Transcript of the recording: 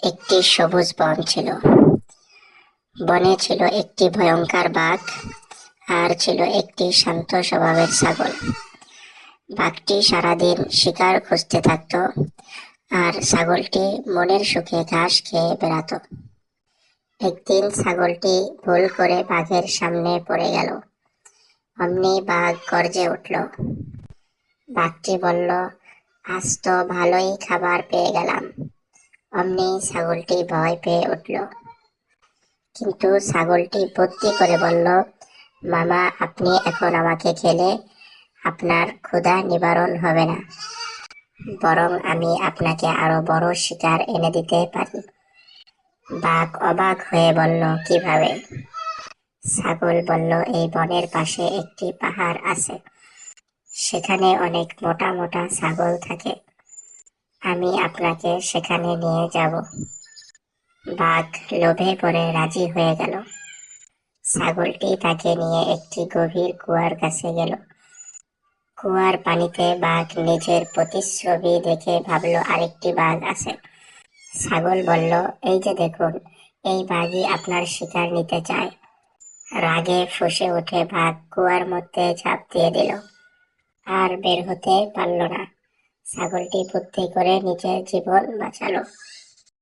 একটি সবুজ বন ছিল। বনে ছিল একটি ভয়ঙ্কর বাঘ, আর ছিল একটি শান্ত স্বভাবের ছাগল। বাঘটি সারাদিন শিকার খুঁজতে থাকতো, আর ছাগলটি মনের সুখে ঘাস খেয়ে বেড়াতো। একদিন ছাগলটি ভুল করে বাঘের সামনে পড়ে গেল। অমনি বাঘ গর্জে উঠল। বাঘটি বলল, আজ তো ভালোই খাবার পেয়ে গেলাম। অমনি ছাগলটি ভয় পেয়ে উঠল। কিন্তু ছাগলটি বুদ্ধি করে বলল, মামা, আপনি এখন আমাকে খেলে আপনার ক্ষুধা নিবারণ হবে না, বরং আমি আপনাকে আরো বড় শিকার এনে দিতে পারি। বাঘ অবাক হয়ে বলল, কিভাবে? ছাগল বলল, এই বনের পাশে একটি পাহাড় আছে, সেখানে অনেক মোটা মোটা ছাগল থাকে। আমি আপনাকে সেখানে নিয়ে যাব। বাঘ লোভে পড়ে রাজি হয়ে গেল। ছাগলটি তাকে নিয়ে একটি গভীর কুয়ার কাছে গেল। কুয়ার পানিতে বাঘ নিজের প্রতিচ্ছবি দেখে ভাবলো আরেকটি বাঘ আছে। ছাগল বলল, এই যে দেখুন, এই বাঘই আপনার শিকার নিতে চায়। রাগে ফুঁসে উঠে বাঘ কুয়ার মধ্যে ঝাঁপ দিয়ে দিল, আর বের হতে পারল না। ছাগলটি বুদ্ধি করে নিজের জীবন বাঁচালো।